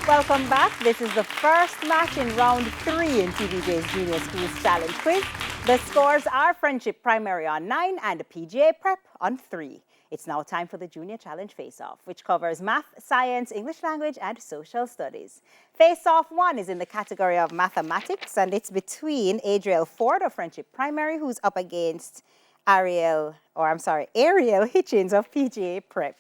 Welcome back. This is the first match in round 3 in TVJ's Junior Schools Challenge Quiz. The scores are Friendship Primary on 9 and PGA Prep on 3. It's now time for the Junior Challenge Face-Off, which covers math, science, English language, and social studies. Face-Off 1 is in the category of mathematics, and it's between Adriel Ford of Friendship Primary, who's up against Ariel Hitchens of PGA Prep.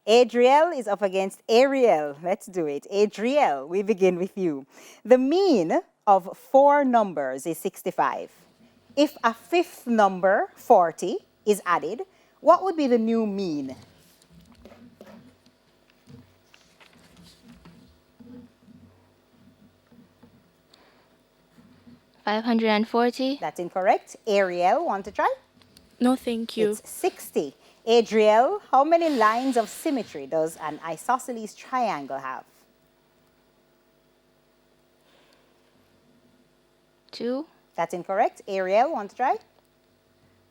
Adriel is up against Ariel. Let's do it. Adriel, we begin with you. The mean of 4 numbers is 65. If a fifth number, 40, is added, what would be the new mean? $540. That's incorrect. Ariel, want to try? No, thank you. It's 60. Adriel, how many lines of symmetry does an isosceles triangle have? 2. That's incorrect. Ariel, want to try?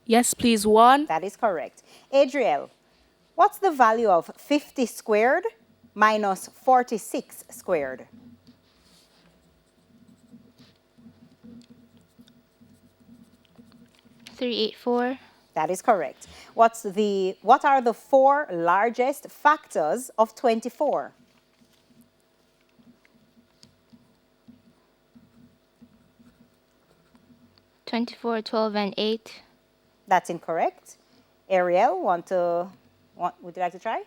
Yes, please. 1. That is correct. Adriel, what's the value of 50 squared minus 46 squared? 384. That is correct. What are the 4 largest factors of 24? 24, 12, and 8. That's incorrect. Ariel, would you like to try?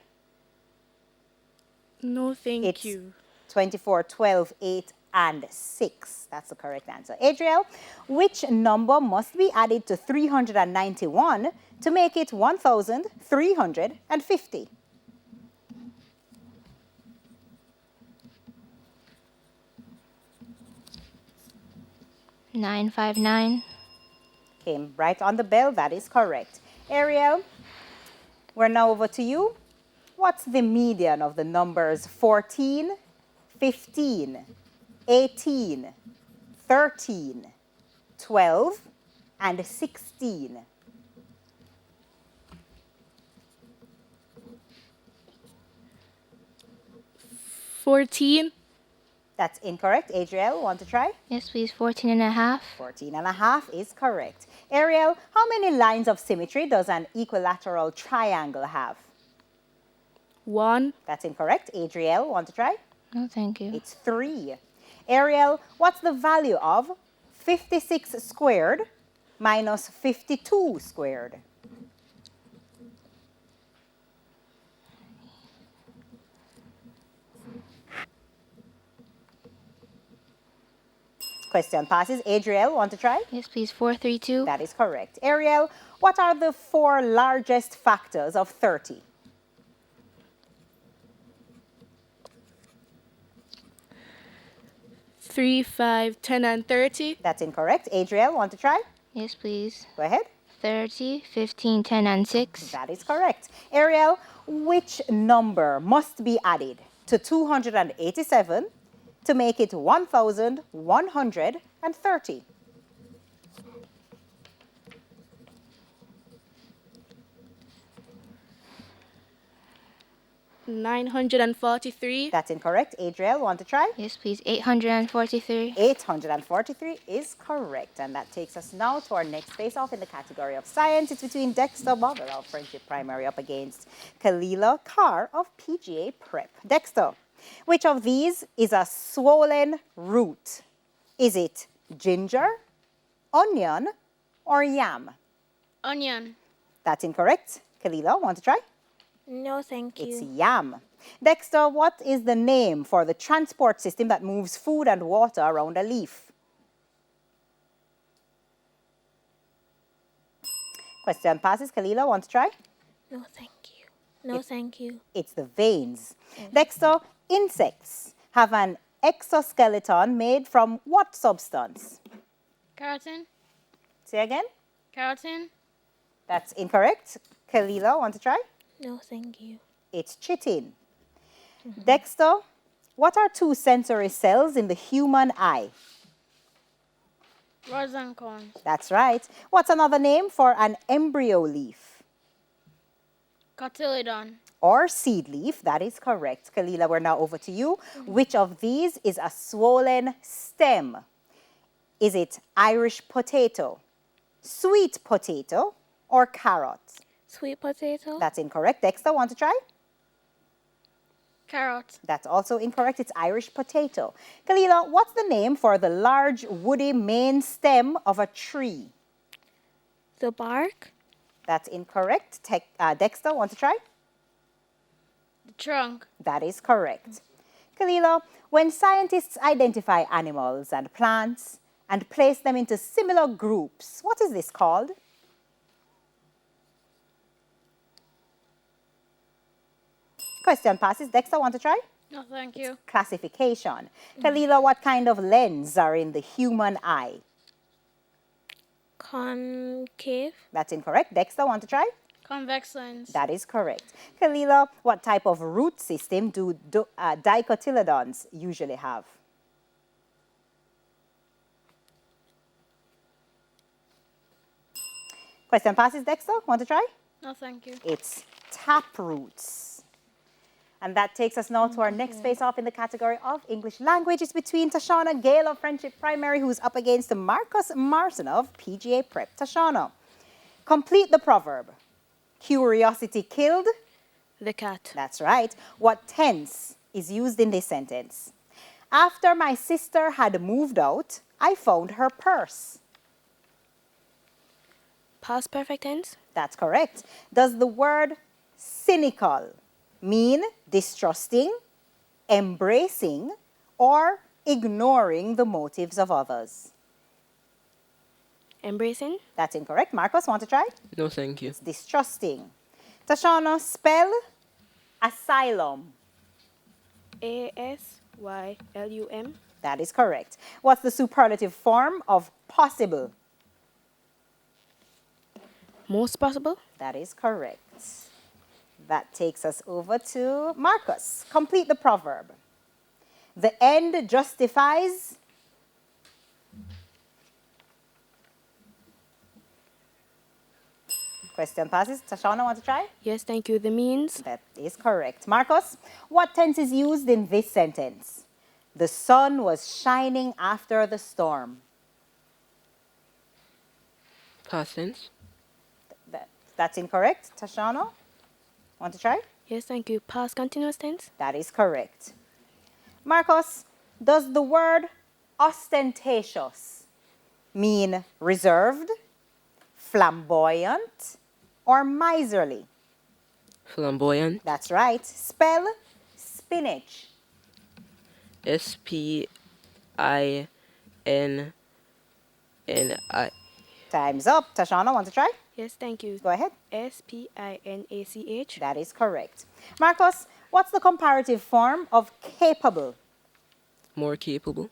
No, thank It's you. 24, 12, 8, and 6. That's the correct answer. Adriel, which number must be added to 391 to make it 1,350? 959. Came right on the bell. That is correct. Ariel, we're now over to you. What's the median of the numbers 14, 15, 18, 13, 12, and 16? 14. That's incorrect. Adriel, want to try? Yes, please. 14 and a half. 14 and a half is correct. Ariel, how many lines of symmetry does an equilateral triangle have? 1. That's incorrect. Adriel, want to try? No, thank you. It's 3. Ariel, what's the value of 56 squared minus 52 squared? 'Question passes. Adriel, want to try? Yes, please. 432. That is correct. Ariel, what are the 4 largest factors of 30? 3, 5, 10, and 30. That's incorrect. Adriel, want to try? Yes, please. Go ahead. 30, 15, 10, and 6. That is correct. Ariel, which number must be added to 287 to make it 1,130? 943. That's incorrect. Adriel, want to try? Yes, please. 843. 843 is correct. And that takes us now to our next face-off in the category of science. It's between Dexter Butler of Friendship Primary up against Kalila Carr of PGA Prep. Dexter, which of these is a swollen root? Is it ginger, onion, or yam? Onion. That's incorrect. Kalila, want to try? No, thank you. It's yam. Dexter, what is the name for the transport system that moves food and water around a leaf? Question passes. Kalila, want to try? No, thank you. No, thank you. It's the veins. Dexter, insects have an exoskeleton made from what substance? Keratin. Say again? Keratin. That's incorrect. Kalila, want to try? No, thank you. It's chitin. Dexter, what are 2 sensory cells in the human eye? Rods and cones. That's right. What's another name for an embryo leaf? Cotyledon. or seed leaf. That is correct. Kalila, we're now over to you. Which of these is a swollen stem? Is it Irish potato, sweet potato, or carrot? Sweet potato. That's incorrect. Dexter, want to try? Carrot. That's also incorrect. It's Irish potato. Kalila, what's the name for the large woody main stem of a tree? The bark. That's incorrect. Dexter, want to try? The trunk. That is correct. Kalila, when scientists identify animals and plants and place them into similar groups, what is this called? Question passes. Dexter, want to try? No, thank you. Classification. Kalila, what kind of lens are in the human eye? Concave. That's incorrect. Dexter, want to try? Convex lens. That is correct. Kalila, what type of root system do dicotyledons usually have? Question passes. Dexter, want to try? No, thank you. It's tap roots. And that takes us now to our next face-off in the category of English language. It's between Tashana Gale of Friendship Primary, who's up against Marcus Marson of PGA Prep. Tashana, complete the proverb. Curiosity killed The cat. That's right. What tense is used in this sentence? After my sister had moved out, I found her purse. Past perfect tense. That's correct. Does the word cynical mean distrusting, embracing, or ignoring the motives of others? Embracing. That's incorrect. Marcos, want to try? No, thank you. It's distrusting. Tashana, spell asylum. ASYLUM. That is correct. What's the superlative form of possible? Most possible. That is correct. That takes us over to Marcus. Complete the proverb. The end justifies. Question passes. Tashana, want to try? Yes, thank you. The means. That is correct. Marcus, what tense is used in this sentence? The sun was shining after the storm. Past tense. That's incorrect. Tashana, want to try? Yes, thank you. Past continuous tense. That is correct. Marcos, does the word ostentatious mean reserved, flamboyant, or miserly? Flamboyant. That's right. Spell spinach. SPINNI. Time's up. Tashana, want to try? Yes, thank you. Go ahead. SPINACH. That is correct. Marcos, what's the comparative form of capable? More capable.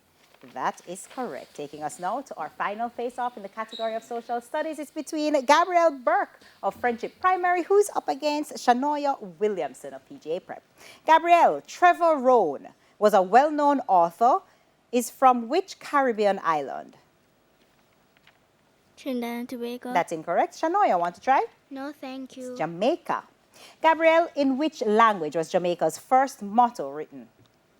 That is correct. Taking us now to our final face-off in the category of social studies. It's between Gabrielle Burke of Friendship Primary, who's up against Shanoya Williamson of PGA Prep. Gabrielle, Trevor Rohn was a well-known author, is from which Caribbean island? Trinidad and Tobago. That's incorrect. Shanoya, want to try? No, thank you. Jamaica. Gabrielle, in which language was Jamaica's first motto written?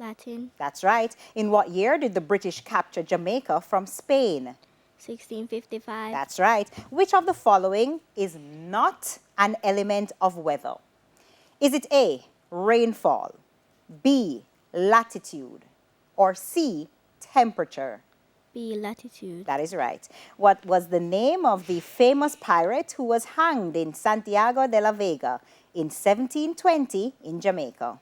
Latin. That's right. In what year did the British capture Jamaica from Spain? 1655. That's right. Which of the following is not an element of weather? Is it A, rainfall, B, latitude, or C, temperature? B, latitude. That is right. What was the name of the famous pirate who was hanged in Santiago de la Vega in 1720 in Jamaica?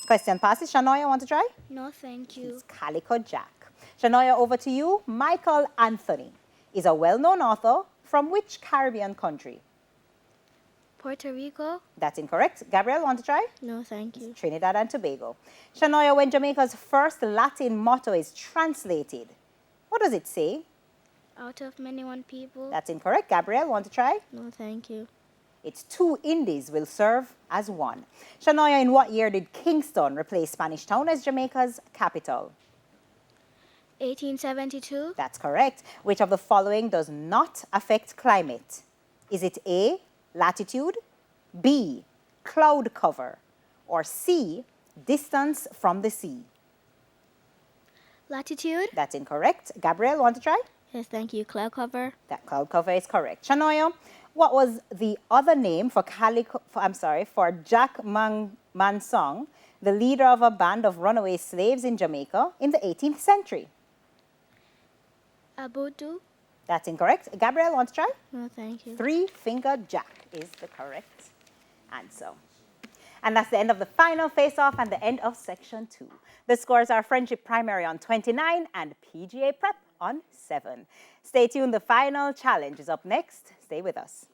Question passes. Shanoya, want to try? No, thank you. It's Calico Jack. Shanoya, over to you. Michael Anthony is a well-known author from which Caribbean country? Puerto Rico. That's incorrect. Gabrielle, want to try? No, thank you. Trinidad and Tobago. Shanoya, when Jamaica's first Latin motto is translated, what does it say? Out of many one people. That's incorrect. Gabrielle, want to try? No, thank you. It's 2 Indies will serve as 1. Shanoya, in what year did Kingston replace Spanish Town as Jamaica's capital? 1872. That's correct. Which of the following does not affect climate? Is it A, latitude, B, cloud cover, or C, distance from the sea? Latitude. That's incorrect. Gabrielle, want to try? Yes, thank you. Cloud cover. That cloud cover is correct. Shanoya, what was the other name for Jack Mansong, the leader of a band of runaway slaves in Jamaica in the 18th century? Abudu. That's incorrect. Gabrielle, want to try? No, thank you. Three-finger Jack is the correct answer. And that's the end of the final face-off and the end of section 2. The scores are Friendship Primary on 29 and PGA Prep on 7. Stay tuned. The final challenge is up next. Stay with us.